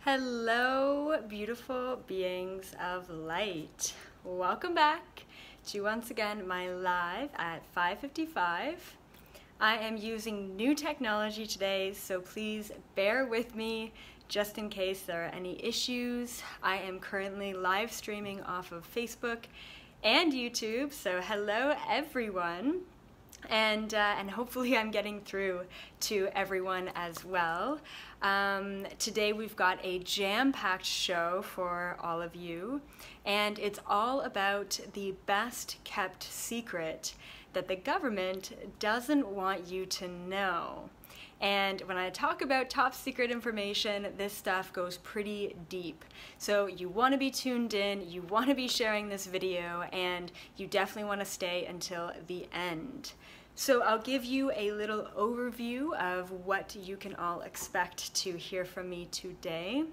Hello, beautiful beings of light. Welcome back to once again my live at 5:55. I am using new technology today, so please bear with me just in case there are any issues. I am currently live streaming off of Facebook and YouTube, so hello everyone. And hopefully I'm getting through to everyone as well. Today we've got a jam-packed show for all of you, and it's all about the best kept secret that the government doesn't want you to know. And when I talk about top secret information, this stuff goes pretty deep. So you want to be tuned in, you want to be sharing this video, and you definitely want to stay until the end. So I'll give you a little overview of what you can all expect to hear from me today.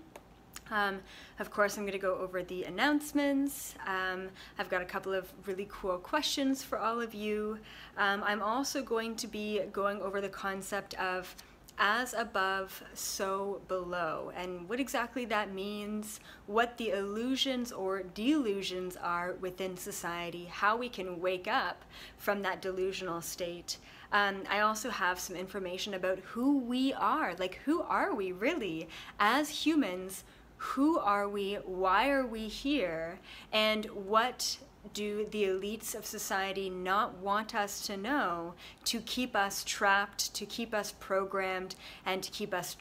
Of course, I'm going to go over the announcements. I've got a couple of really cool questions for all of you. I'm also going to be going over the concept of as above, so below, and what exactly that means, what the illusions or delusions are within society, how we can wake up from that delusional state. I also have some information about who we are, like who are we really as humans? Who are we? Why are we here? And what do the elites of society not want us to know to keep us trapped, to keep us programmed, and to keep us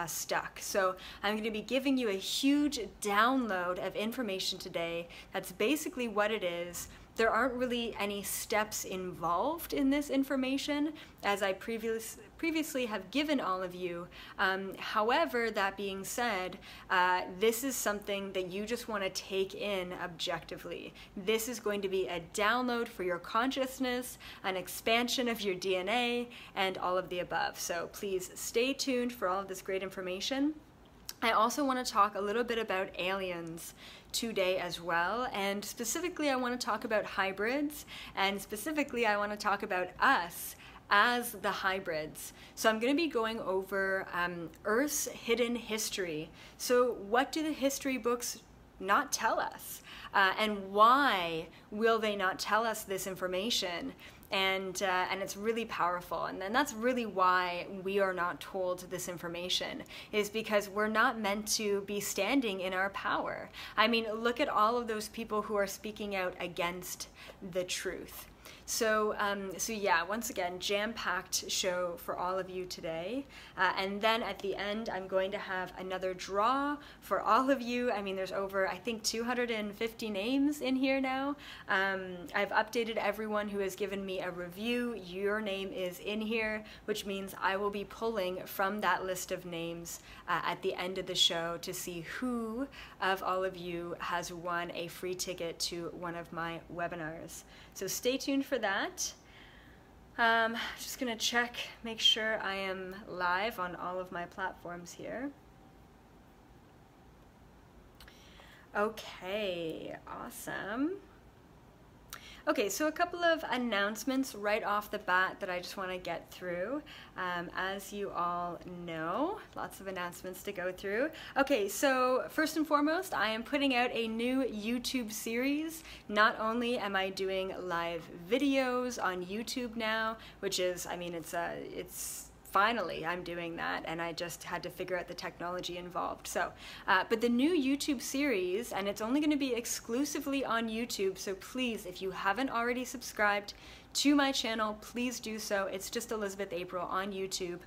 stuck? So I'm going to be giving you a huge download of information today. That's basically what it is. There aren't really any steps involved in this information, as I previously have given all of you. However, that being said, this is something that you just want to take in objectively. This is going to be a download for your consciousness, an expansion of your DNA, and all of the above. So please stay tuned for all of this great information. I also want to talk a little bit about aliens today as well, and specifically I want to talk about hybrids, and specifically I want to talk about us as the hybrids. So I'm going to be going over Earth's hidden history. So what do the history books not tell us? And why will they not tell us this information? And it's really powerful, and then that's really why we are not told this information, is because we're not meant to be standing in our power. I mean, look at all of those people who are speaking out against the truth. So yeah, once again, jam-packed show for all of you today. And then at the end, I'm going to have another draw for all of you. I mean, there's over, I think, 250 names in here now. I've updated everyone who has given me a review. Your name is in here, which means I will be pulling from that list of names at the end of the show to see who of all of you has won a free ticket to one of my webinars. So stay tuned for that. Just gonna check, make sure I am live on all of my platforms here. Okay, awesome. Okay, so a couple of announcements right off the bat that I just want to get through. As you all know, lots of announcements to go through. Okay, so first and foremost, I am putting out a new YouTube series. Not only am I doing live videos on YouTube now, which is, I mean, it's finally, I'm doing that, and I just had to figure out the technology involved. So, but the new YouTube series, and it's only going to be exclusively on YouTube, so please, if you haven't already subscribed to my channel, please do so. It's just Elizabeth April on YouTube.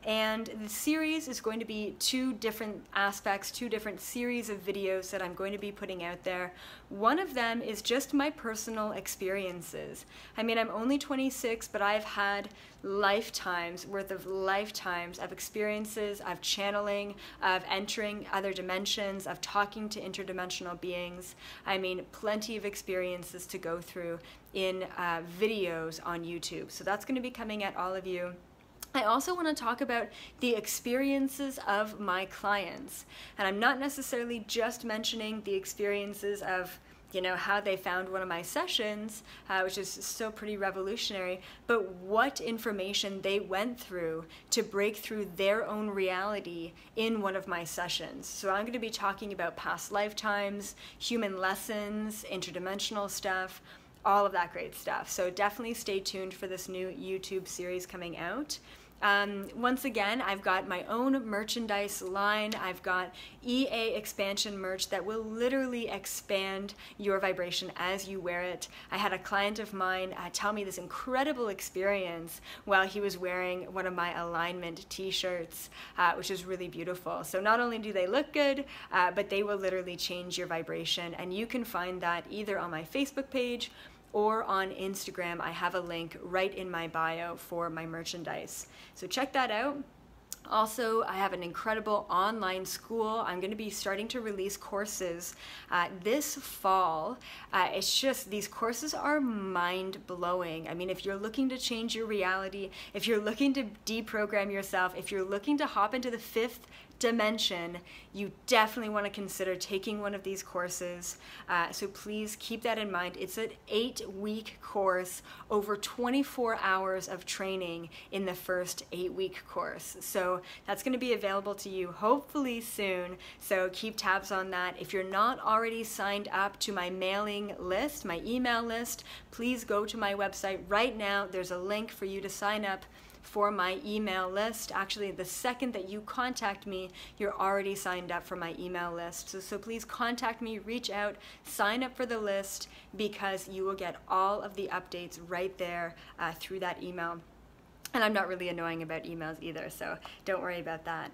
And the series is going to be two different aspects, two different series of videos that I'm going to be putting out there. One of them is just my personal experiences. I mean, I'm only 26, but I've had lifetimes worth of lifetimes of experiences, of channeling, of entering other dimensions, of talking to interdimensional beings. I mean, plenty of experiences to go through in videos on YouTube. So that's going to be coming at all of you. I also want to talk about the experiences of my clients, and I'm not necessarily just mentioning the experiences of how they found one of my sessions, which is so pretty revolutionary, but what information they went through to break through their own reality in one of my sessions. So I'm going to be talking about past lifetimes, human lessons, interdimensional stuff, all of that great stuff. So definitely stay tuned for this new YouTube series coming out. Once again, I've got my own merchandise line. I've got EA expansion merch that will literally expand your vibration as you wear it. I had a client of mine tell me this incredible experience while he was wearing one of my alignment t-shirts, which is really beautiful. So not only do they look good, but they will literally change your vibration. And you can find that either on my Facebook page or on Instagram. I have a link right in my bio for my merchandise. So check that out. Also, I have an incredible online school. I'm going to be starting to release courses this fall. It's just, these courses are mind-blowing. I mean, if you're looking to change your reality, if you're looking to deprogram yourself, if you're looking to hop into the 5th dimension, you definitely want to consider taking one of these courses. So please keep that in mind. It's an 8-week course, over 24 hours of training in the first 8-week course. So that's going to be available to you hopefully soon. So keep tabs on that. If you're not already signed up to my mailing list, my email list, please go to my website right now. There's a link for you to sign up for my email list. Actually, the second that you contact me, you're already signed up for my email list. So please contact me, reach out, sign up for the list, because you will get all of the updates right there through that email. And I'm not really annoying about emails either, so don't worry about that.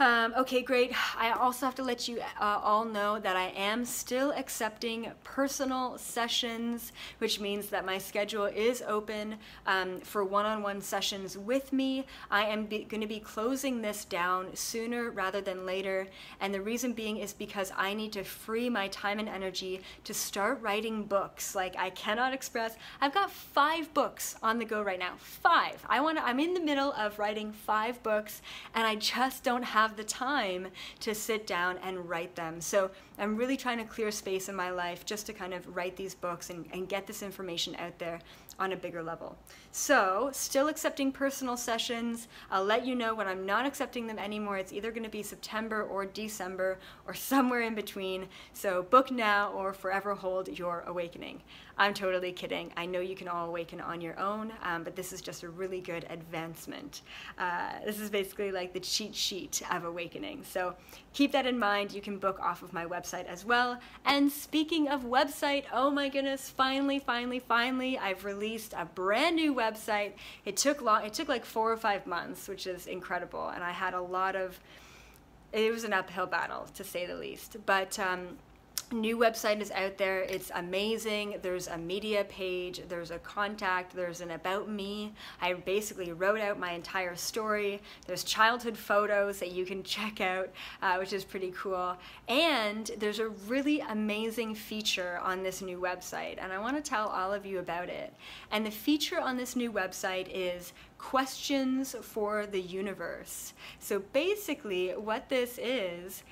Okay, great. I also have to let you all know that I am still accepting personal sessions, which means that my schedule is open for one-on-one sessions with me. I am going to be closing this down sooner rather than later, and the reason being is because I need to free my time and energy to start writing books. Like, I cannot express, I've got 5 books on the go right now. 5. I'm in the middle of writing 5 books, and I just don't have the time to sit down and write them. So I'm really trying to clear space in my life just to kind of write these books and get this information out there on a bigger level. So still accepting personal sessions. I'll let you know when I'm not accepting them anymore. It's either going to be September or December or somewhere in between. So book now or forever hold your awakening. I'm totally kidding. I know you can all awaken on your own, but this is just a really good advancement. This is basically like the cheat sheet of awakening. So keep that in mind. You can book off of my website as well. And speaking of website, oh my goodness, finally, I've released a brand new website. It took like 4 or 5 months, which is incredible. And I had it was an uphill battle, to say the least. But new website is out there. It's amazing. There's a media page, there's a contact, there's an about me. I basically wrote out my entire story. There's childhood photos that you can check out, which is pretty cool. And there's a really amazing feature on this new website, and I want to tell all of you about it. And the feature on this new website is questions for the universe. So basically what this is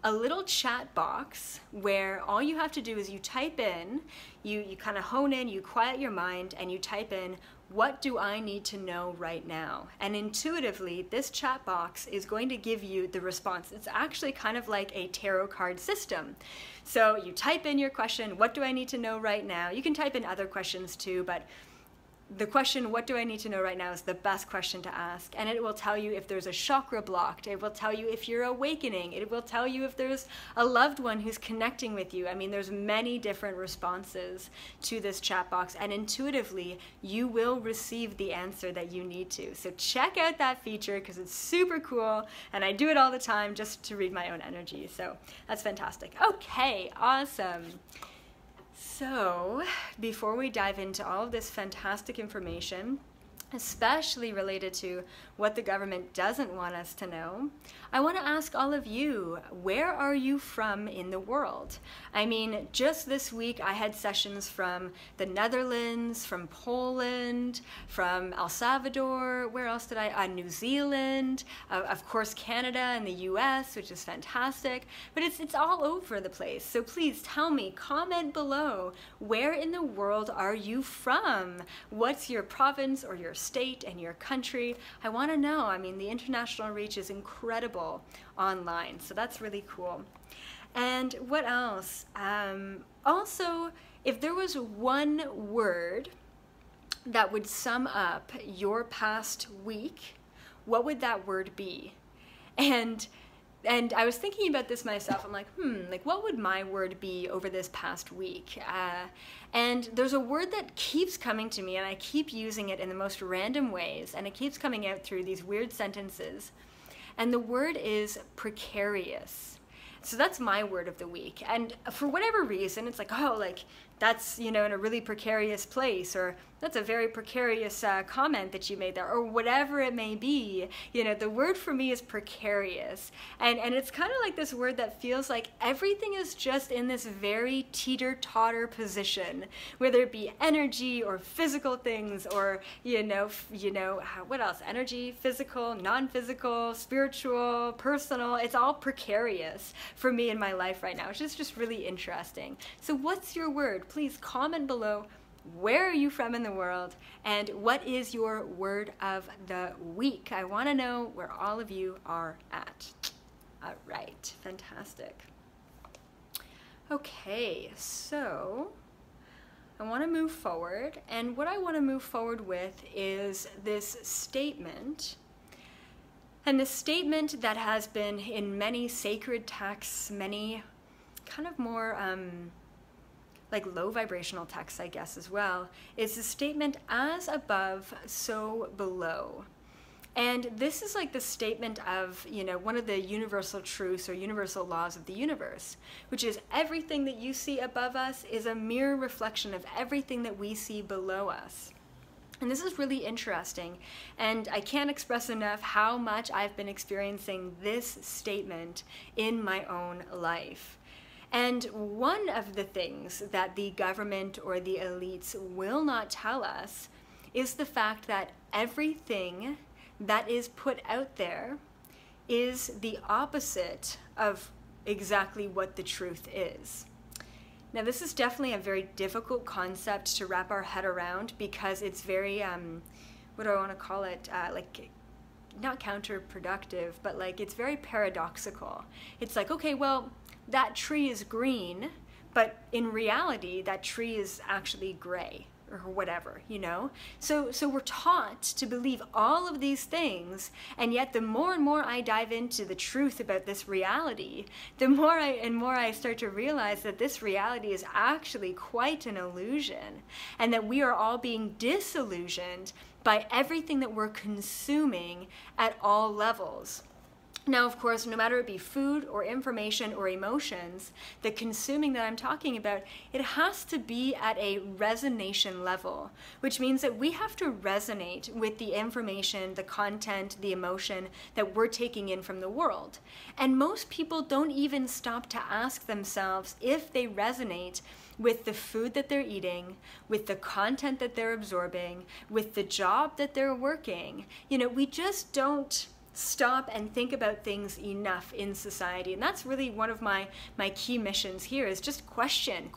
a little chat box where all you have to do is you type in, you kind of hone in, you quiet your mind, and you type in, what do I need to know right now? And intuitively, this chat box is going to give you the response. It's actually kind of like a tarot card system. So you type in your question, what do I need to know right now? You can type in other questions too, but the question, what do I need to know right now, is the best question to ask. And it will tell you if there's a chakra blocked. It will tell you if you're awakening. It will tell you if there's a loved one who's connecting with you. I mean, there's many different responses to this chat box, and intuitively, you will receive the answer that you need to. So check out that feature because it's super cool, and I do it all the time just to read my own energy. So that's fantastic. Okay, awesome. So, before we dive into all of this fantastic information, especially related to what the government doesn't want us to know, I want to ask all of you, where are you from in the world? I mean, just this week I had sessions from the Netherlands, from Poland, from El Salvador, where else did I? New Zealand, of course Canada and the US, which is fantastic, but it's all over the place. So please tell me, comment below, where in the world are you from? What's your province or your state and your country? I want to know. I mean, the international reach is incredible online, so that's really cool. And what else? Also, if there was one word that would sum up your past week, what would that word be? And I was thinking about this myself. I'm like, what would my word be over this past week? And there's a word that keeps coming to me, and I keep using it in the most random ways, and it keeps coming out through these weird sentences. And the word is precarious. So that's my word of the week. And for whatever reason, it's like, oh, like, that's, you know, in a really precarious place, or that's a very precarious comment that you made there, or whatever it may be. You know, the word for me is precarious. And it's kind of like this word that feels like everything is just in this very teeter-totter position, whether it be energy or physical things, or, you know, what else? Energy, physical, non-physical, spiritual, personal. It's all precarious for me in my life right now, which is just really interesting. So what's your word? Please comment below. Where are you from in the world, and what is your word of the week? I want to know where all of you are at. All right, fantastic. Okay, so I want to move forward, and what I want to move forward with is this statement. And the statement that has been in many sacred texts, many kind of more like low vibrational texts, I guess, as well, is the statement, as above, so below. And this is like the statement of, you know, one of the universal truths or universal laws of the universe, which is everything that you see above us is a mirror reflection of everything that we see below us. And this is really interesting, and I can't express enough how much I've been experiencing this statement in my own life. And one of the things that the government or the elites will not tell us is the fact that everything that is put out there is the opposite of exactly what the truth is. Now, this is definitely a very difficult concept to wrap our head around, because it's very, what do I want to call it, like, not counterproductive, but like it's very paradoxical. It's like, okay, well, that tree is green, but in reality, that tree is actually gray, or whatever, you know? So we're taught to believe all of these things, and yet the more and more I dive into the truth about this reality, the more I start to realize that this reality is actually quite an illusion, and that we are all being disillusioned by everything that we're consuming at all levels. Now, of course, no matter it be food or information or emotions, the consuming that I'm talking about, it has to be at a resonation level, which means that we have to resonate with the information, the content, the emotion that we're taking in from the world. And most people don't even stop to ask themselves if they resonate with the food that they're eating, with the content that they're absorbing, with the job that they're working. You know, we just don't stop and think about things enough in society. And that's really one of my key missions here, is just question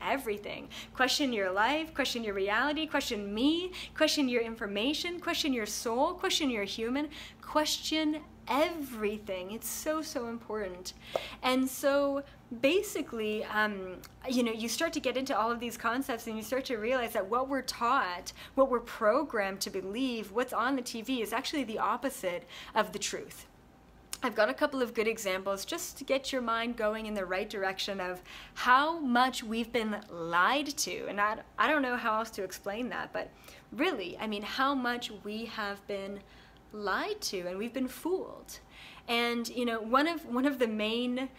everything. Question your life, question your reality, question me, question your information, question your soul, question your human, question everything. It's so, so important. And so basically, you know, you start to get into all of these concepts, and you start to realize that what we're taught, what we're programmed to believe, what's on the TV is actually the opposite of the truth. I've got a couple of good examples just to get your mind going in the right direction of how much we've been lied to. And I don't know how else to explain that, but really, I mean, how much we have been lied to, and we've been fooled. And, you know, one of the main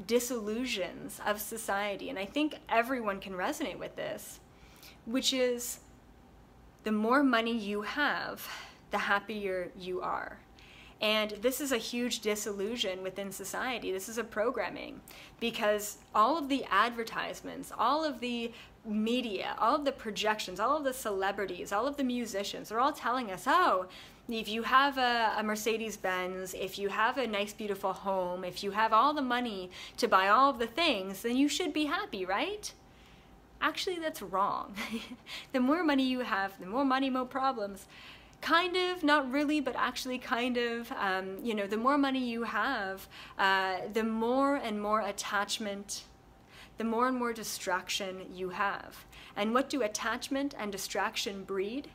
disillusions of society, and I think everyone can resonate with this, which is the more money you have, the happier you are. And this is a huge disillusion within society. This is a programming, because all of the advertisements, all of the media, all of the projections, all of the celebrities, all of the musicians, they're all telling us, oh, if you have a Mercedes-Benz, if you have a nice, beautiful home, if you have all the money to buy all of the things, then you should be happy, right? Actually, that's wrong. The more money you have, the more money, more problems. Kind of, not really, but actually kind of. You know, the more money you have, the more and more attachment, the more and more distraction you have. And what do attachment and distraction breed?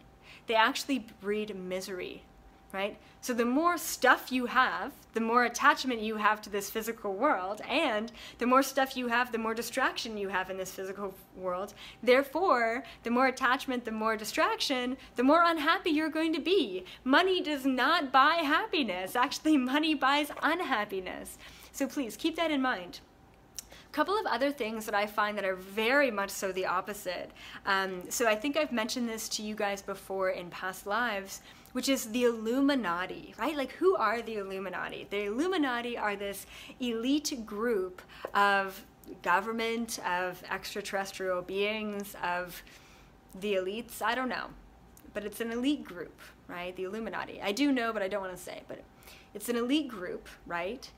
They actually breed misery, right? So the more stuff you have, the more attachment you have to this physical world, and the more stuff you have, the more distraction you have in this physical world. Therefore, the more attachment, the more distraction, the more unhappy you're going to be. Money does not buy happiness. Actually, money buys unhappiness. So please keep that in mind. A couple of other things that I find that are very much so the opposite. So I think I've mentioned this to you guys before in past lives, which is the Illuminati, right? Like, who are the Illuminati? The Illuminati are this elite group of government, of extraterrestrial beings, of the elites. I don't know, but it's an elite group, right? The Illuminati. I do know, but I don't want to say, but it's an elite group, right?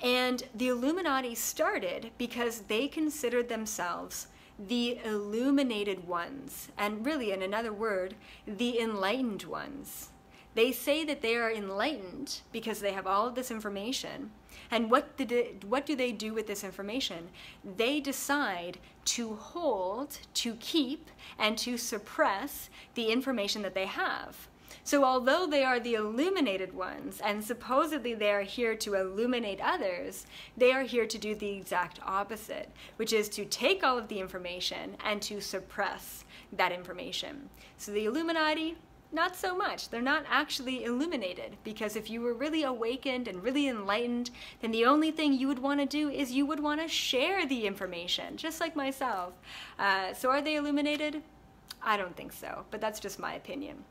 And the Illuminati started because they considered themselves the illuminated ones, and really, in another word, the enlightened ones. They say that they are enlightened because they have all of this information. And what do they do with this information? They decide to hold, to keep, and to suppress the information that they have. So although they are the illuminated ones, and supposedly they are here to illuminate others, they are here to do the exact opposite, which is to take all of the information and to suppress that information. So the Illuminati, not so much. They're not actually illuminated, because if you were really awakened and really enlightened, then the only thing you would want to do is you would want to share the information, just like myself. So are they illuminated? I don't think so, but that's just my opinion.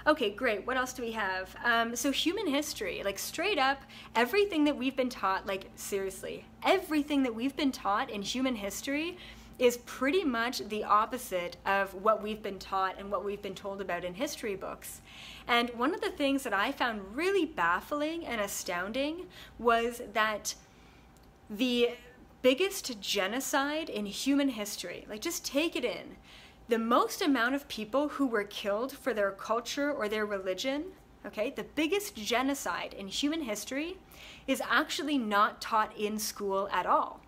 Okay, great. What else do we have? So human history, like straight up, everything that we've been taught, like seriously, everything that we've been taught in human history is pretty much the opposite of what we've been taught and what we've been told about in history books. And one of the things that I found really baffling and astounding was that the biggest genocide in human history, like just take it in, the most amount of people who were killed for their culture or their religion, okay, the biggest genocide in human history is actually not taught in school at all.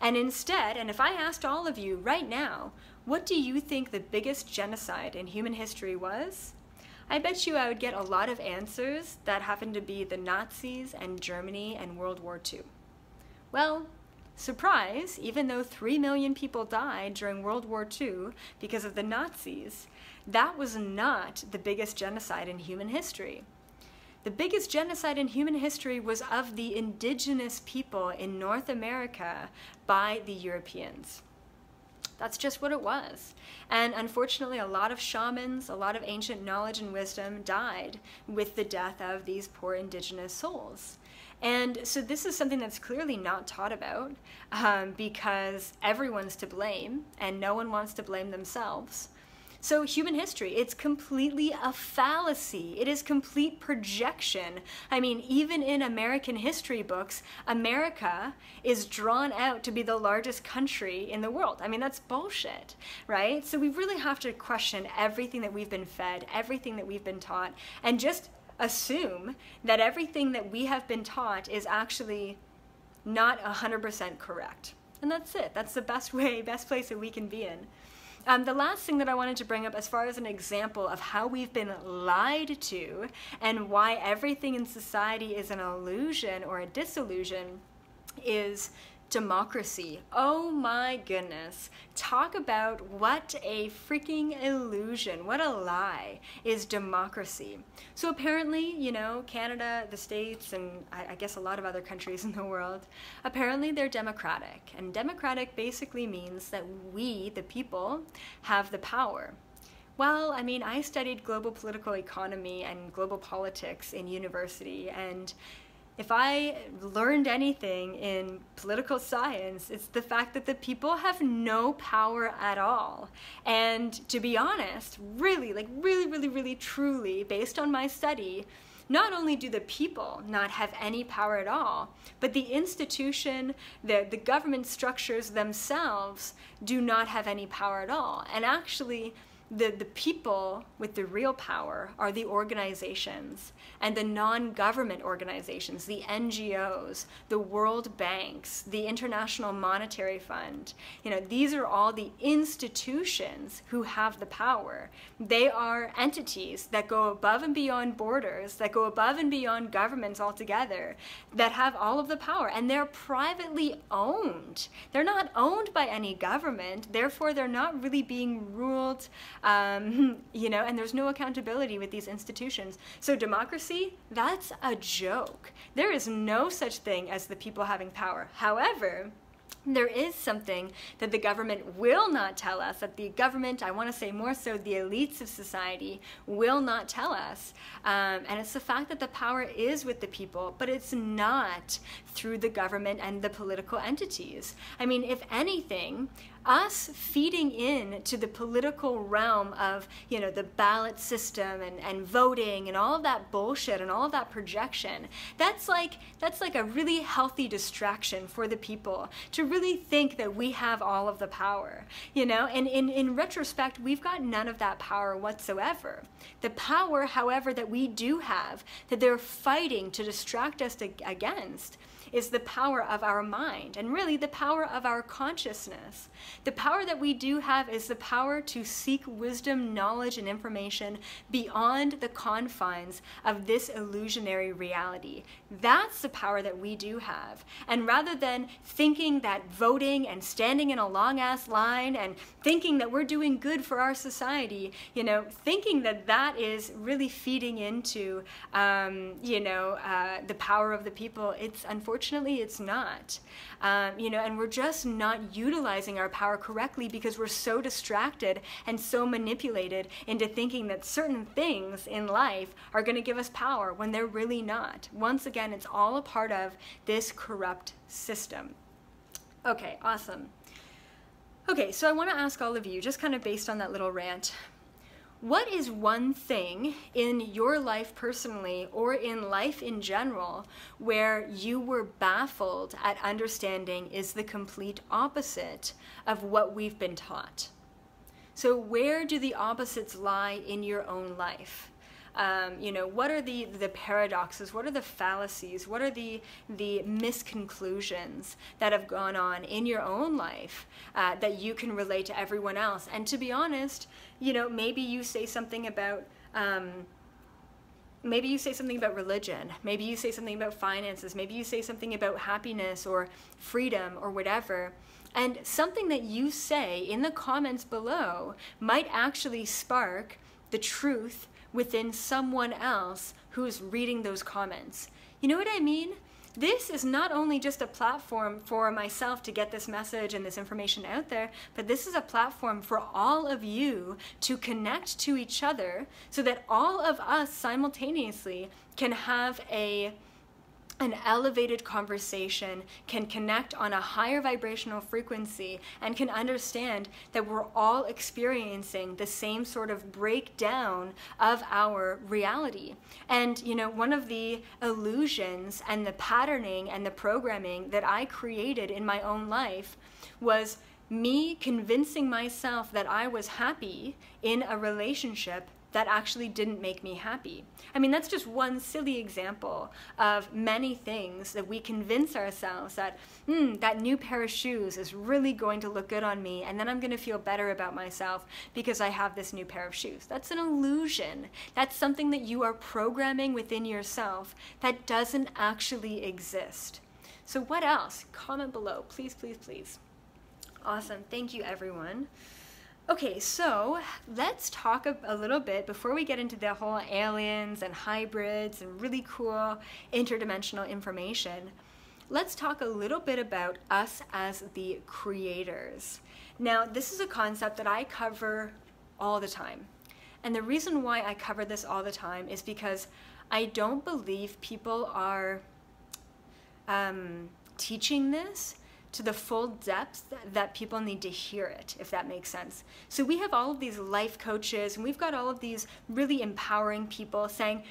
And instead, and if I asked all of you right now, what do you think the biggest genocide in human history was? I bet you I would get a lot of answers that happened to be the Nazis and Germany and World War II. Well, surprise, even though 3 million people died during World War II because of the Nazis, that was not the biggest genocide in human history. The biggest genocide in human history was of the indigenous people in North America by the Europeans. That's just what it was. And unfortunately, a lot of shamans, a lot of ancient knowledge and wisdom died with the death of these poor indigenous souls. And so this is something that's clearly not taught about because everyone's to blame and no one wants to blame themselves. So human history, it's completely a fallacy. It is complete projection. I mean, even in American history books, America is drawn out to be the largest country in the world. I mean, that's bullshit, right? So we really have to question everything that we've been fed, everything that we've been taught, and just assume that everything that we have been taught is actually not 100% correct. And that's it. That's the best place that we can be in. The last thing that I wanted to bring up as far as an example of how we've been lied to and why everything in society is an illusion or a disillusion is democracy. Oh my goodness. Talk about what a freaking illusion, what a lie is democracy. So apparently, you know, Canada, the States, and I guess a lot of other countries in the world, apparently they're democratic. And democratic basically means that we, the people, have the power. Well, I mean, I studied global political economy and global politics in university, and if I learned anything in political science, it's the fact that the people have no power at all. And to be honest, really, really, truly, based on my study, not only do the people not have any power at all, but the institution, the government structures themselves do not have any power at all. And actually, the people with the real power are the organizations and the non-government organizations, the NGOs, the World Banks, the International Monetary Fund. You know, these are all the institutions who have the power. They are entities that go above and beyond borders, that go above and beyond governments altogether, that have all of the power, and they're privately owned. They're not owned by any government, therefore they're not really being ruled, you know, and there's no accountability with these institutions. So democracy, that's a joke. There is no such thing as the people having power. However, there is something that the government will not tell us, that the government, I want to say more so the elites of society, will not tell us. And it's the fact that the power is with the people, but it's not through the government and the political entities. I mean, if anything, us feeding in to the political realm of, you know, the ballot system and voting and all of that bullshit and all of that projection, that's like a really healthy distraction for the people to really think that we have all of the power, you know. And in retrospect, we've got none of that power whatsoever. The power, however, that we do have, that they're fighting to distract us against, is the power of our mind, and really the power of our consciousness. The power that we do have is the power to seek wisdom, knowledge, and information beyond the confines of this illusionary reality. That's the power that we do have. And rather than thinking that voting and standing in a long-ass line and thinking that we're doing good for our society, you know, thinking that that is really feeding into, you know, the power of the people, unfortunately, it's not. You know, and we're just not utilizing our power correctly because we're so distracted and so manipulated into thinking that certain things in life are going to give us power when they're really not. Once again, it's all a part of this corrupt system. Okay, awesome. Okay, so I want to ask all of you, just kind of based on that little rant, what is one thing in your life personally or in life in general where you were baffled at understanding is the complete opposite of what we've been taught? So where do the opposites lie in your own life? You know, what are the paradoxes? What are the fallacies? What are the misconclusions that have gone on in your own life that you can relate to everyone else? And to be honest, you know, maybe you say something about religion, maybe you say something about finances, maybe you say something about happiness or freedom or whatever. And something that you say in the comments below might actually spark the truth within someone else who's reading those comments. You know what I mean? This is not only just a platform for myself to get this message and this information out there, but this is a platform for all of you to connect to each other so that all of us simultaneously can have an elevated conversation, can connect on a higher vibrational frequency, and can understand that we're all experiencing the same sort of breakdown of our reality. And, you know, one of the illusions and the patterning and the programming that I created in my own life was me convincing myself that I was happy in a relationship that actually didn't make me happy. I mean, that's just one silly example of many things that we convince ourselves that, that new pair of shoes is really going to look good on me, and then I'm going to feel better about myself because I have this new pair of shoes. That's an illusion. That's something that you are programming within yourself that doesn't actually exist. So what else? Comment below, please, please, please. Awesome. Thank you, everyone. Okay, so let's talk a little bit, before we get into the whole aliens and hybrids and really cool interdimensional information, let's talk a little bit about us as the creators. Now, this is a concept that I cover all the time. And the reason why I cover this all the time is because I don't believe people are teaching this to the full depth that people need to hear it, if that makes sense. So we have all of these life coaches, and we've got all of these really empowering people saying,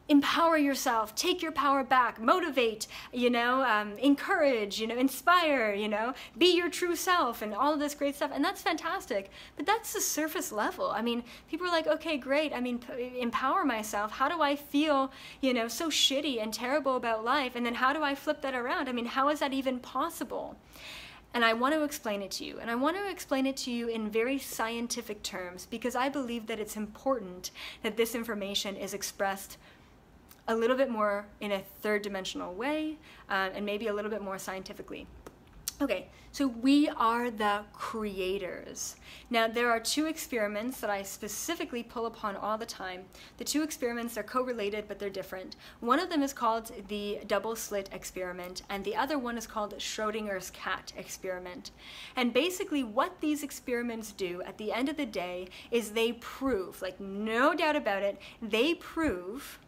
empower yourself, take your power back, motivate, encourage, inspire, be your true self, and all of this great stuff. And that's fantastic. But that's the surface level. I mean, people are like, okay, great. I mean, empower myself. How do I feel, so shitty and terrible about life? And then how do I flip that around? I mean, how is that even possible? And I want to explain it to you. And I want to explain it to you in very scientific terms, because I believe that it's important that this information is expressed a little bit more in a third dimensional way, and maybe a little bit more scientifically. Okay, so we are the creators. Now, there are two experiments that I specifically pull upon all the time. The two experiments are correlated, but they're different. One of them is called the double slit experiment, and the other one is called Schrödinger's cat experiment. And basically what these experiments do at the end of the day is they prove, like no doubt about it, they prove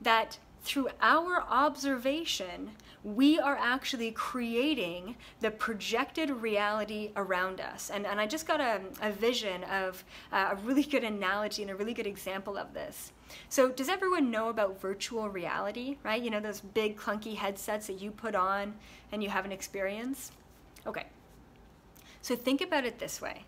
that through our observation, we are actually creating the projected reality around us. And I just got a vision of a really good analogy and a really good example of this. So does everyone know about virtual reality, right? You know, those big clunky headsets that you put on and you have an experience? Okay, so think about it this way.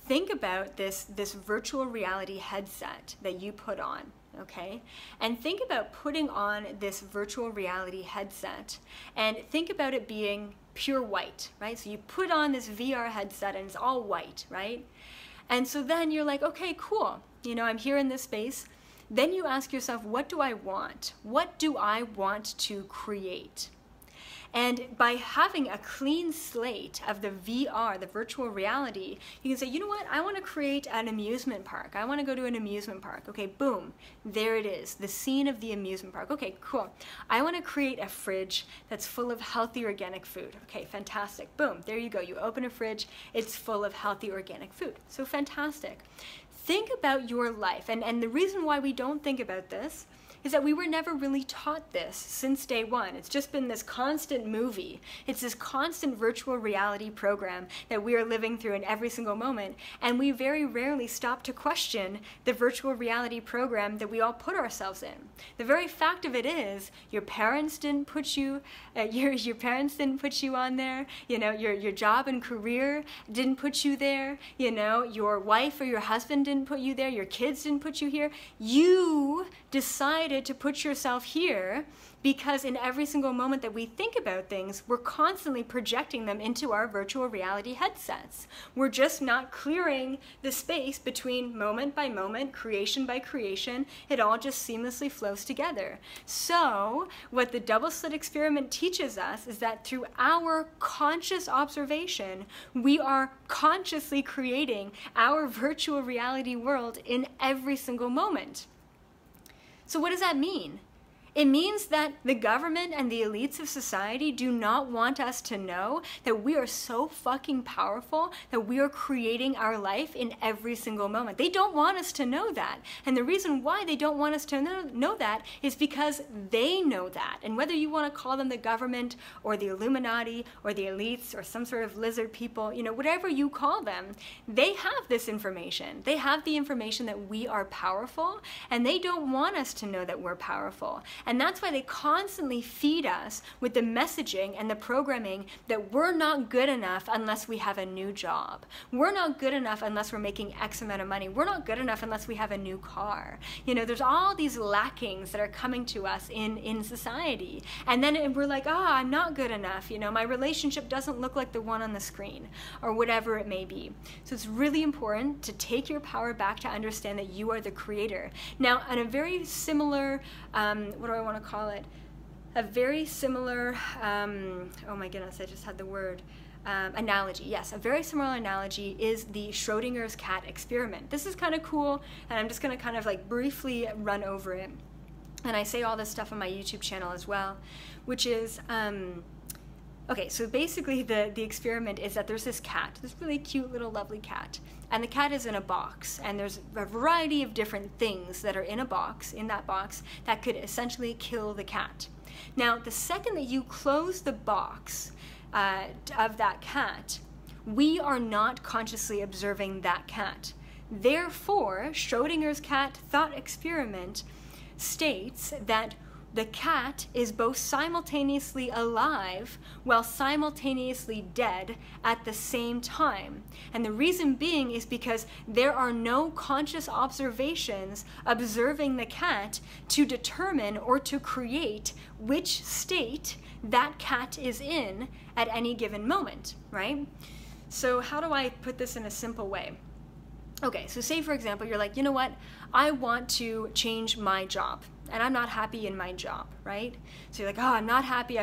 Think about this virtual reality headset that you put on. Okay, and think about putting on this virtual reality headset, and think about it being pure white, right? So you put on this VR headset and it's all white, right? And so then you're like, okay, cool, I'm here in this space. Then you ask yourself, what do I want? What do I want to create? And by having a clean slate of the VR, the virtual reality, you can say, you know what, I want to create an amusement park. I want to go to an amusement park. Okay, boom, there it is, the scene of the amusement park. Okay, cool. I want to create a fridge that's full of healthy organic food. Okay, fantastic. Boom, there you go. You open a fridge, it's full of healthy organic food. So fantastic. Think about your life. And the reason why we don't think about this is that we were never really taught this since day one. It's just been this constant movie. It's this constant virtual reality program that we are living through in every single moment, and we very rarely stop to question the virtual reality program that we all put ourselves in. The very fact of it is, your parents didn't put you, your parents didn't put you on there. Your job and career didn't put you there. Your wife or your husband didn't put you there. Your kids didn't put you here. You decided to put yourself here because in every single moment that we think about things, we're constantly projecting them into our virtual reality headsets. We're just not clearing the space between moment by moment, creation by creation. It all just seamlessly flows together. So what the double slit experiment teaches us is that through our conscious observation, we are consciously creating our virtual reality world in every single moment. So what does that mean? It means that the government and the elites of society do not want us to know that we are so fucking powerful that we are creating our life in every single moment. They don't want us to know that. And the reason why they don't want us to know that is because they know that. And whether you want to call them the government or the Illuminati or the elites or some sort of lizard people, whatever you call them, they have this information. They have the information that we are powerful, and they don't want us to know that we're powerful. And that's why they constantly feed us with the messaging and the programming that we're not good enough unless we have a new job. We're not good enough unless we're making X amount of money. We're not good enough unless we have a new car. There's all these lackings that are coming to us in society. And then we're like, I'm not good enough. My relationship doesn't look like the one on the screen, or whatever it may be. So it's really important to take your power back to understand that you are the creator. Now, on a very similar, what do I want to call it? A very similar, oh my goodness, I just had the word, analogy. Yes, a very similar analogy is the Schrödinger's cat experiment. This is kind of cool, and I'm just going to kind of like briefly run over it. And I say all this stuff on my YouTube channel as well, which is, Okay, so basically the experiment is that there's this cat, this really cute little lovely cat, and the cat is in a box, and there's a variety of different things that are in that box, that could essentially kill the cat. Now, the second that you close the box of that cat, we are not consciously observing that cat. Therefore, Schrödinger's cat thought experiment states that the cat is both simultaneously alive while simultaneously dead at the same time. And the reason being is because there are no conscious observations observing the cat to determine or to create which state that cat is in at any given moment, right? So how do I put this in a simple way? Okay, so say for example, you're like, you know what? I want to change my job, and I'm not happy in my job, right? So you're like, oh, I'm not happy,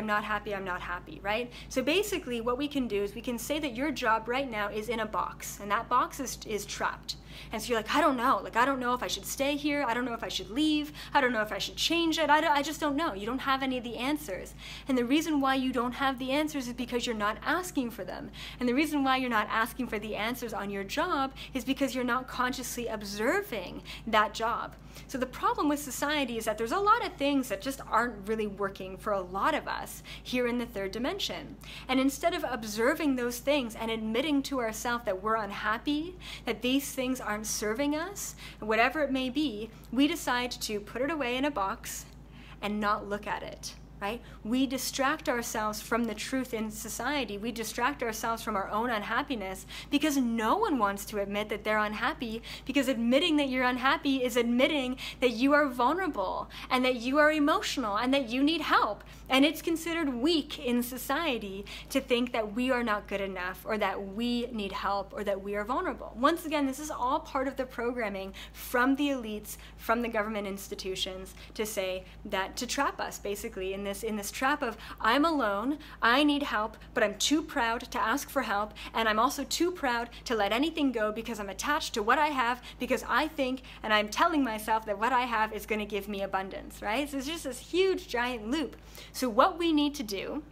right? So basically what we can do is we can say that your job right now is in a box, and that box is trapped. And so you're like, I don't know if I should stay here, I don't know if I should leave, I don't know if I should change it, I just don't know. You don't have any of the answers. And the reason why you don't have the answers is because you're not asking for them. And the reason why you're not asking for the answers on your job is because you're not consciously observing that job. So the problem with society is that there's a lot of things that just aren't really working for a lot of us here in the third dimension. And instead of observing those things and admitting to ourselves that we're unhappy, that these things aren't serving us, whatever it may be, we decide to put it away in a box and not look at it. Right? We distract ourselves from the truth in society. We distract ourselves from our own unhappiness because no one wants to admit that they're unhappy, because admitting that you're unhappy is admitting that you are vulnerable and that you are emotional and that you need help. And it's considered weak in society to think that we are not good enough or that we need help or that we are vulnerable. Once again, this is all part of the programming from the elites, from the government institutions to say that, to trap us basically in this trap of I'm alone, I need help, but I'm too proud to ask for help, and I'm also too proud to let anything go because I'm attached to what I have, because I think and I'm telling myself that what I have is going to give me abundance, right? So it's just this huge giant loop. So what we need to do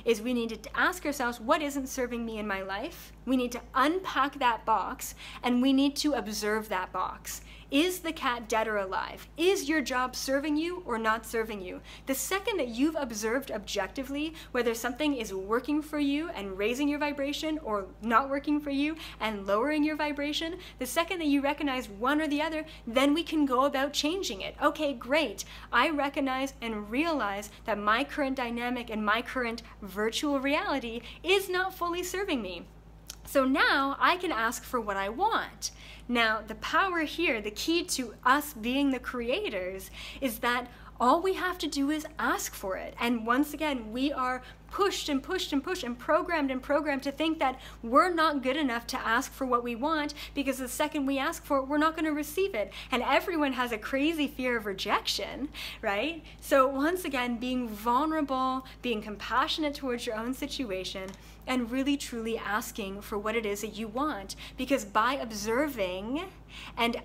is we need to ask ourselves, what isn't serving me in my life? We need to unpack that box, and we need to observe that box. Is the cat dead or alive? Is your job serving you or not serving you? The second that you've observed objectively whether something is working for you and raising your vibration or not working for you and lowering your vibration, the second that you recognize one or the other, then we can go about changing it. Okay, great. I recognize and realize that my current dynamic and my current virtual reality is not fully serving me. So now I can ask for what I want. Now, the power here, the key to us being the creators, is that all we have to do is ask for it. And once again, we are pushed and pushed and pushed and programmed to think that we're not good enough to ask for what we want, because the second we ask for it, we're not going to receive it. And everyone has a crazy fear of rejection, right? So once again, being vulnerable, being compassionate towards your own situation, and really truly asking for what it is that you want. Because by observing and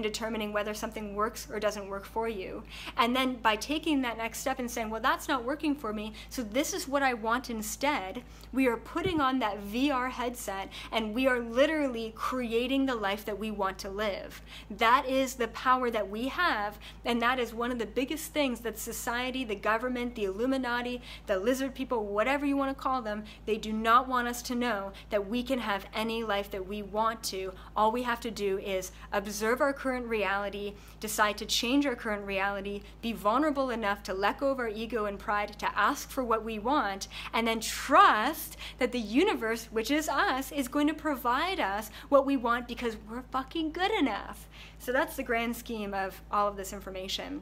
determining whether something works or doesn't work for you, and then by taking that next step and saying, well, that's not working for me, so this is what I want instead, we are putting on that VR headset and we are literally creating the life that we want to live. That is the power that we have, and that is one of the biggest things that society, the government, the Illuminati, the lizard people, whatever you want to call them, they do not want us to know that we can have any life that we want to. All we have to do is observe our current reality, decide to change our current reality, be vulnerable enough to let go of our ego and pride, to ask for what we want, and then trust that the universe, which is us, is going to provide us what we want because we're fucking good enough. So that's the grand scheme of all of this information.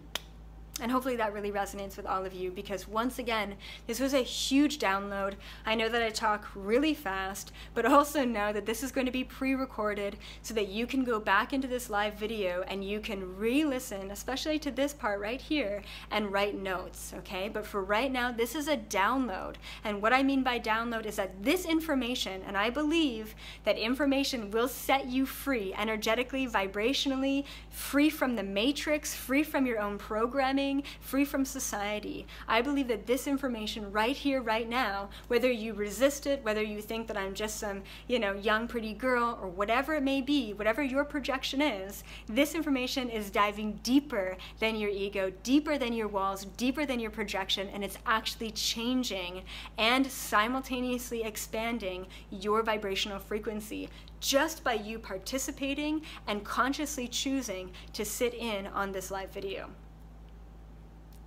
And hopefully that really resonates with all of you, because once again, this was a huge download. I know that I talk really fast, but also know that this is going to be pre-recorded so that you can go back into this live video and you can re-listen, especially to this part right here, and write notes, okay? But for right now, this is a download. And what I mean by download is that this information, and I believe that information will set you free, energetically, vibrationally, free from the matrix, free from your own programming, learning, free from society. I believe that this information right here, right now, whether you resist it, whether you think that I'm just some, young pretty girl, or whatever it may be, whatever your projection is, this information is diving deeper than your ego, deeper than your walls, deeper than your projection, and it's actually changing and simultaneously expanding your vibrational frequency just by you participating and consciously choosing to sit in on this live video.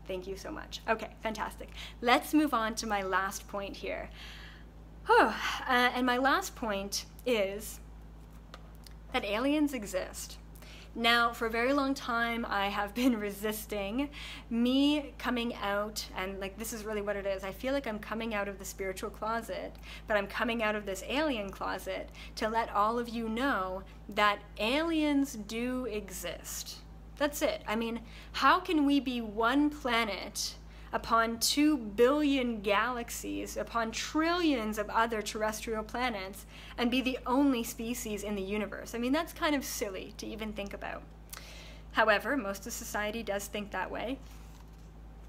Thank you so much. Okay, fantastic. Let's move on to my last point here. And my last point is that aliens exist. Now, for a very long time, I have been resisting me coming out, and this is really what it is. I feel like I'm coming out of the spiritual closet, but I'm coming out of this alien closet to let all of you know that aliens do exist. That's it. I mean, how can we be one planet upon 2 billion galaxies, upon trillions of other terrestrial planets, and be the only species in the universe? I mean, that's kind of silly to even think about. However, most of society does think that way.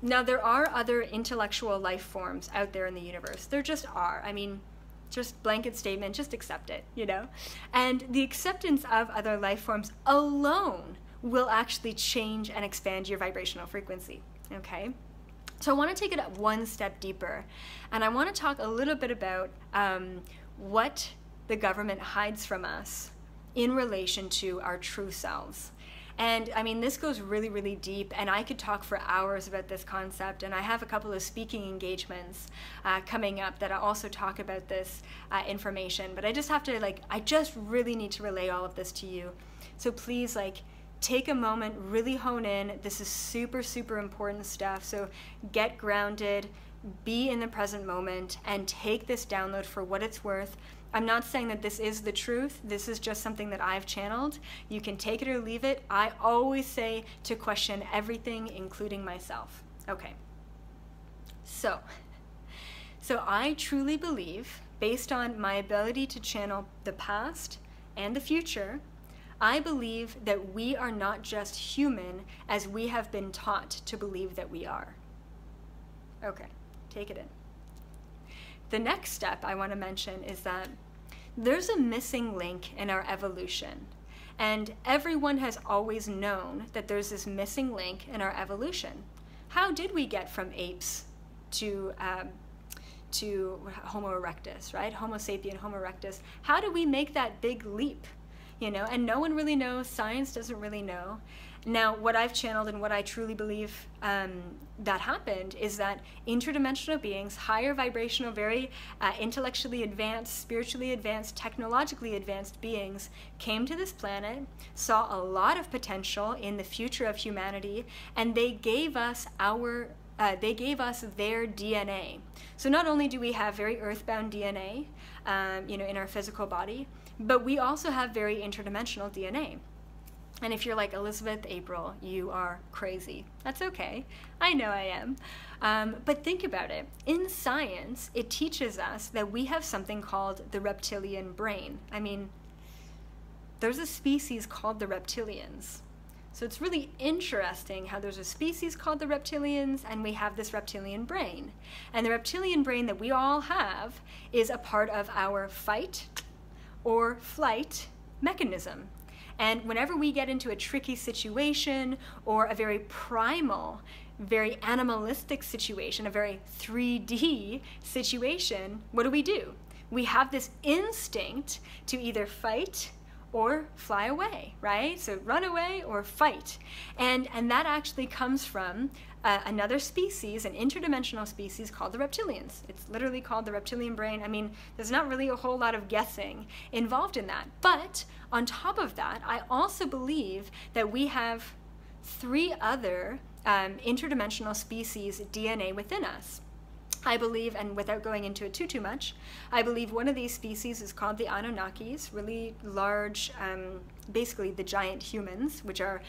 Now, there are other intellectual life forms out there in the universe. There just are. I mean, just blanket statement, just accept it, And the acceptance of other life forms alone will actually change and expand your vibrational frequency, okay? So I want to take it one step deeper, and I want to talk a little bit about what the government hides from us in relation to our true selves. And I mean, this goes really, really deep, and I could talk for hours about this concept, and I have a couple of speaking engagements coming up that I also talk about this information, but I just have to, I just really need to relay all of this to you. So please, take a moment, really hone in. This is super, super important stuff. So get grounded, be in the present moment, and take this download for what it's worth. I'm not saying that this is the truth. This is just something that I've channeled. You can take it or leave it. I always say to question everything, including myself. Okay. So I truly believe, based on my ability to channel the past and the future, I believe that we are not just human as we have been taught to believe that we are. Okay, take it in. The next step I want to mention is that there's a missing link in our evolution. And everyone has always known that there's this missing link in our evolution. How did we get from apes to Homo erectus, right? Homo sapien, Homo erectus. How do we make that big leap? And no one really knows. Science doesn't really know. Now, what I've channeled and what I truly believe that happened is that interdimensional beings, higher vibrational, very intellectually advanced, spiritually advanced, technologically advanced beings came to this planet, saw a lot of potential in the future of humanity, and they gave us their DNA. So not only do we have very earthbound DNA, in our physical body, but we also have very interdimensional DNA. And if you're like, Elizabeth, April, you are crazy. That's okay. I know I am. But think about it. In science, it teaches us that we have something called the reptilian brain. I mean, there's a species called the reptilians. So it's really interesting how there's a species called the reptilians, and we have this reptilian brain. And the reptilian brain that we all have is a part of our fight or flight mechanism. And whenever we get into a tricky situation or a very primal, very animalistic situation, a very 3D situation, what do? We have this instinct to either fight or fly away, right? So run away or fight. And that actually comes from another species, an interdimensional species called the reptilians. It's literally called the reptilian brain. I mean, there's not really a whole lot of guessing involved in that. But on top of that, I also believe that we have 3 other interdimensional species DNA within us. I believe, and without going into it too much, I believe one of these species is called the Anunnakis, really large, basically the giant humans, which are,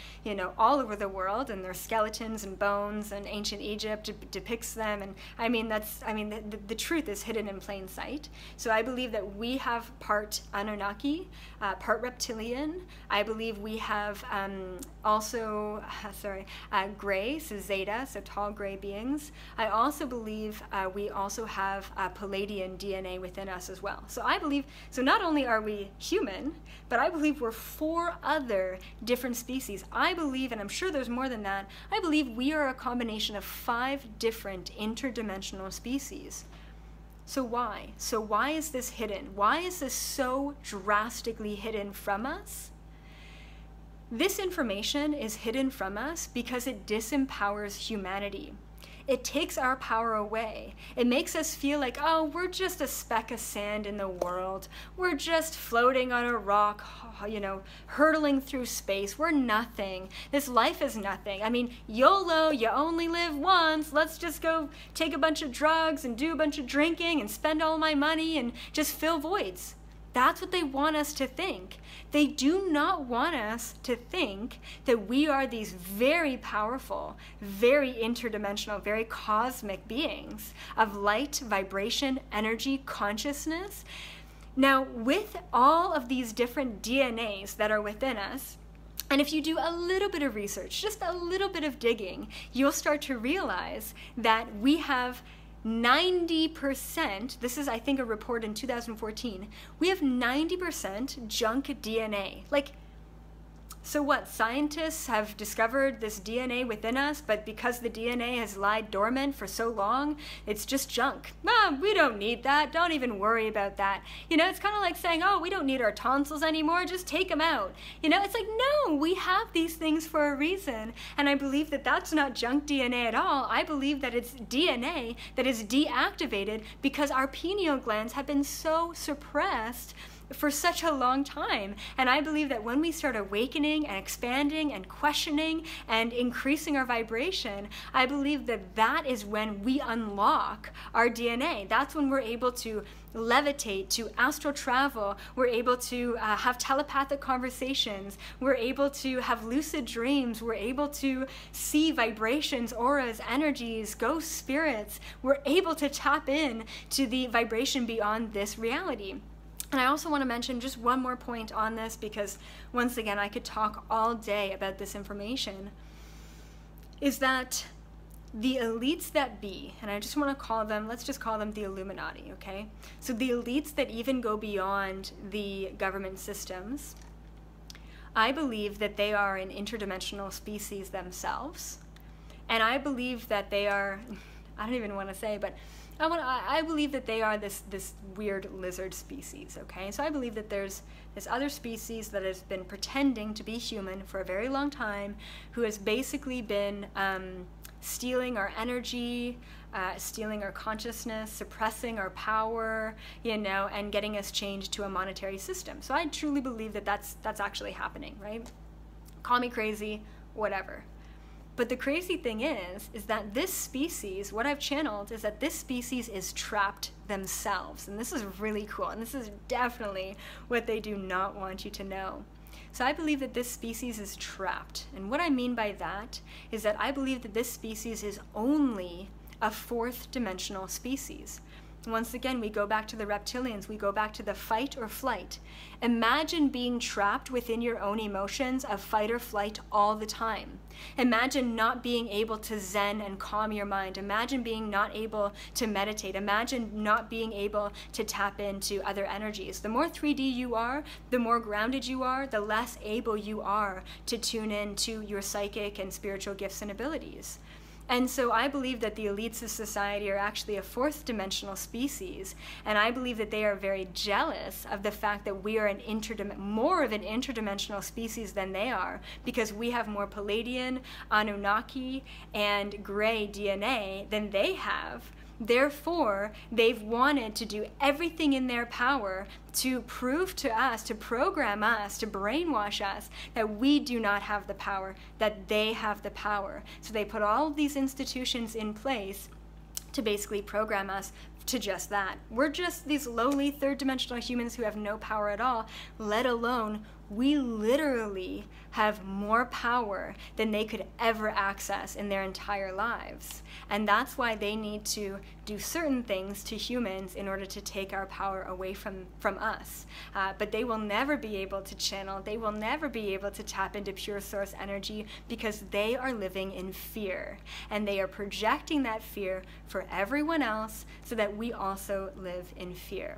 all over the world, and their skeletons and bones, and ancient Egypt depicts them, and the truth is hidden in plain sight. So I believe that we have part Anunnaki, part reptilian. I believe we have also, gray, so zeta, so tall gray beings. I also believe we also have Palladian DNA within us as well. So I believe, so not only are we human, but I believe we're 4 other different species. I believe, and I'm sure there's more than that, I believe we are a combination of 5 different interdimensional species. So why? So why is this hidden? Why is this so drastically hidden from us? This information is hidden from us because it disempowers humanity. It takes our power away. It makes us feel like, oh, we're just a speck of sand in the world. We're just floating on a rock, you know, hurtling through space. We're nothing. This life is nothing. I mean, YOLO, you only live once. Let's just go take a bunch of drugs and do a bunch of drinking and spend all my money and just fill voids. That's what they want us to think. They do not want us to think that we are these very powerful, very interdimensional, very cosmic beings of light, vibration, energy, consciousness. Now, with all of these different DNAs that are within us, and if you do a little bit of research, just a little bit of digging, you'll start to realize that we have 90%, this is I think a report in 2014, we have 90% junk DNA. Like, so what, scientists have discovered this DNA within us, but because the DNA has lied dormant for so long, it's just junk. We don't need that, don't even worry about that. You know, it's kind of like saying, oh, we don't need our tonsils anymore, just take them out. You know, it's like, no, we have these things for a reason. And I believe that that's not junk DNA at all. I believe that it's DNA that is deactivated because our pineal glands have been so suppressed for such a long time. And I believe that when we start awakening and expanding and questioning and increasing our vibration, I believe that that is when we unlock our DNA. That's when we're able to levitate, to astral travel, we're able to have telepathic conversations, we're able to have lucid dreams, we're able to see vibrations, auras, energies, ghost spirits. We're able to tap in to the vibration beyond this reality. And I also want to mention just one more point on this, because once again, I could talk all day about this information, is that the elites that be, and I just want to call them, let's just call them the Illuminati, okay? So the elites that even go beyond the government systems, I believe that they are an interdimensional species themselves. And I believe that they are, I don't even want to say, but I believe that they are this weird lizard species, okay? So I believe that there's this other species that has been pretending to be human for a very long time, who has basically been stealing our energy, stealing our consciousness, suppressing our power, you know, and getting us changed to a monetary system. So I truly believe that that's actually happening, right? Call me crazy, whatever. But the crazy thing is that this species, what I've channeled is that this species is trapped themselves. And this is really cool. And this is definitely what they do not want you to know. So I believe that this species is trapped. And what I mean by that is that I believe that this species is only a 4th dimensional species. Once again, we go back to the reptilians, we go back to the fight or flight. Imagine being trapped within your own emotions of fight or flight all the time. Imagine not being able to zen and calm your mind. Imagine being not able to meditate. Imagine not being able to tap into other energies. The more 3D you are, the more grounded you are, the less able you are to tune in to your psychic and spiritual gifts and abilities. And so I believe that the elites of society are actually a 4th dimensional species, and I believe that they are very jealous of the fact that we are more of an interdimensional species than they are, because we have more Palladian, Anunnaki, and gray DNA than they have. Therefore, they've wanted to do everything in their power to prove to us, to program us, to brainwash us that we do not have the power, that they have the power. So they put all of these institutions in place to basically program us to just that. We're just these lowly 3rd dimensional humans who have no power at all, let alone we literally have more power than they could ever access in their entire lives. And that's why they need to do certain things to humans in order to take our power away from us. But they will never be able to channel, they will never be able to tap into pure source energy, because they are living in fear. And they are projecting that fear for everyone else so that we also live in fear.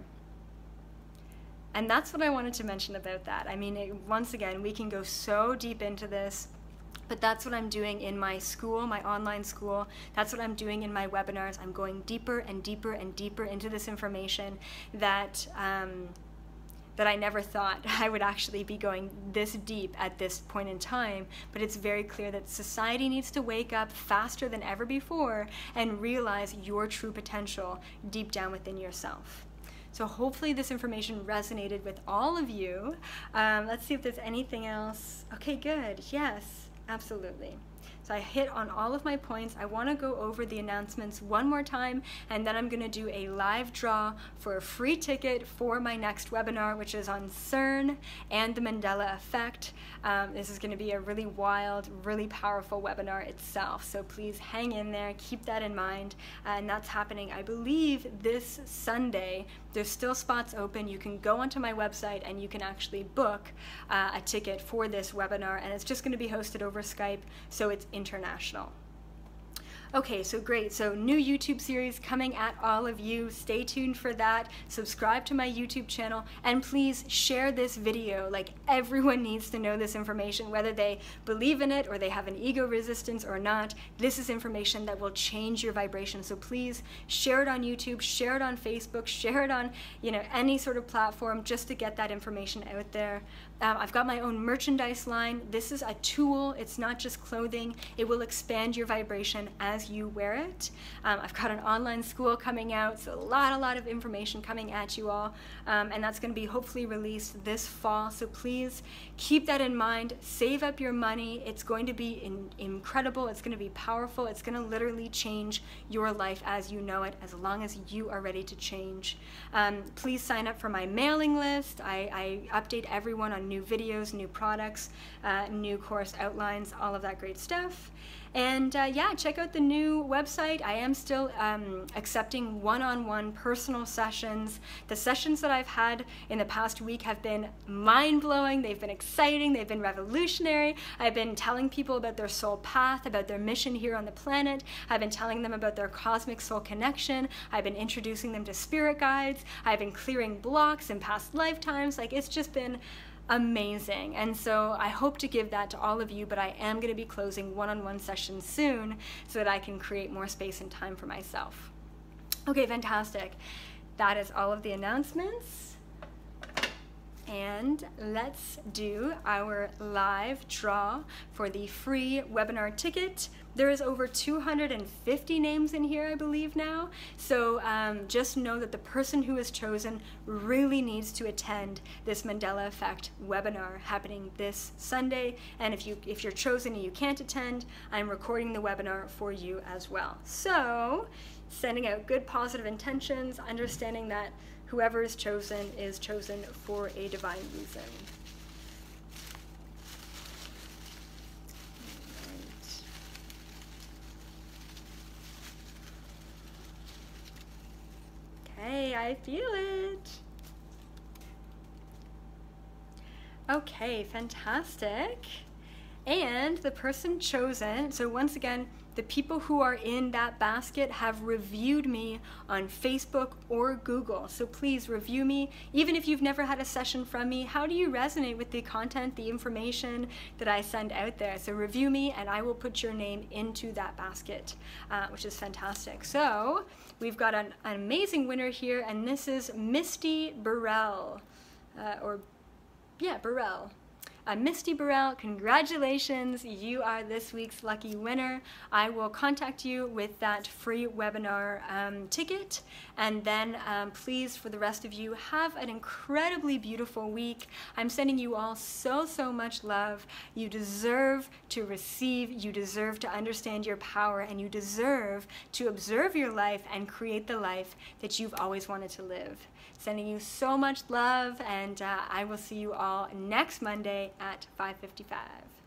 And that's what I wanted to mention about that. I mean, once again, we can go so deep into this, but that's what I'm doing in my school, my online school. That's what I'm doing in my webinars. I'm going deeper and deeper and deeper into this information that I never thought I would actually be going this deep at this point in time. But it's very clear that society needs to wake up faster than ever before and realize your true potential deep down within yourself. So hopefully this information resonated with all of you. Let's see if there's anything else. Okay, good. Yes, absolutely. So I hit on all of my points. I want to go over the announcements one more time, and then I'm going to do a live draw for a free ticket for my next webinar, which is on CERN and the Mandela Effect. This is going to be a really wild, really powerful webinar itself. So please hang in there, keep that in mind. And that's happening, I believe, this Sunday. There's still spots open. You can go onto my website and you can actually book a ticket for this webinar, and it's just going to be hosted over Skype, so it's international. Okay, so great. So new YouTube series coming at all of you. Stay tuned for that. Subscribe to my YouTube channel, and please share this video. Like, everyone needs to know this information, whether they believe in it or they have an ego resistance or not. This is information that will change your vibration. So please share it on YouTube, share it on Facebook, share it on, any sort of platform, just to get that information out there. I've got my own merchandise line. This is a tool. It's not just clothing. It will expand your vibration as you wear it. I've got an online school coming out, so a lot of information coming at you all, and that's going to be hopefully released this fall. So please keep that in mind. Save up your money. It's going to be incredible. It's going to be powerful. It's going to literally change your life as you know it, as long as you are ready to change. Please sign up for my mailing list. I update everyone on new videos, new products, new course outlines, all of that great stuff. And yeah, check out the new website. I am still accepting one-on-one personal sessions. The sessions that I've had in the past week have been mind-blowing. They've been exciting. They've been revolutionary. I've been telling people about their soul path, about their mission here on the planet. I've been telling them about their cosmic soul connection. I've been introducing them to spirit guides. I've been clearing blocks in past lifetimes. Like, it's just been amazing. And so I hope to give that to all of you, but I am going to be closing one-on-one sessions soon so that I can create more space and time for myself. Okay, fantastic. That is all of the announcements. And let's do our live draw for the free webinar ticket. There is over 250 names in here, I believe now. So just know that the person who is chosen really needs to attend this Mandela Effect webinar happening this Sunday. And if you're chosen and you can't attend, I'm recording the webinar for you as well. So sending out good positive intentions, understanding that whoever is chosen for a divine reason. Okay, I feel it. Okay, fantastic. And the person chosen, so once again, the people who are in that basket have reviewed me on Facebook or Google. So please review me. Even if you've never had a session from me, how do you resonate with the content, the information that I send out there? So review me and I will put your name into that basket, which is fantastic. So we've got an amazing winner here, and this is Misty Burrell, Burrell. Misty Burrell, congratulations, you are this week's lucky winner. I will contact you with that free webinar ticket, and then please, for the rest of you, have an incredibly beautiful week. I'm sending you all so much love. You deserve to receive, you deserve to understand your power, and you deserve to observe your life and create the life that you've always wanted to live. Sending you so much love, and I will see you all next Monday at 5:55.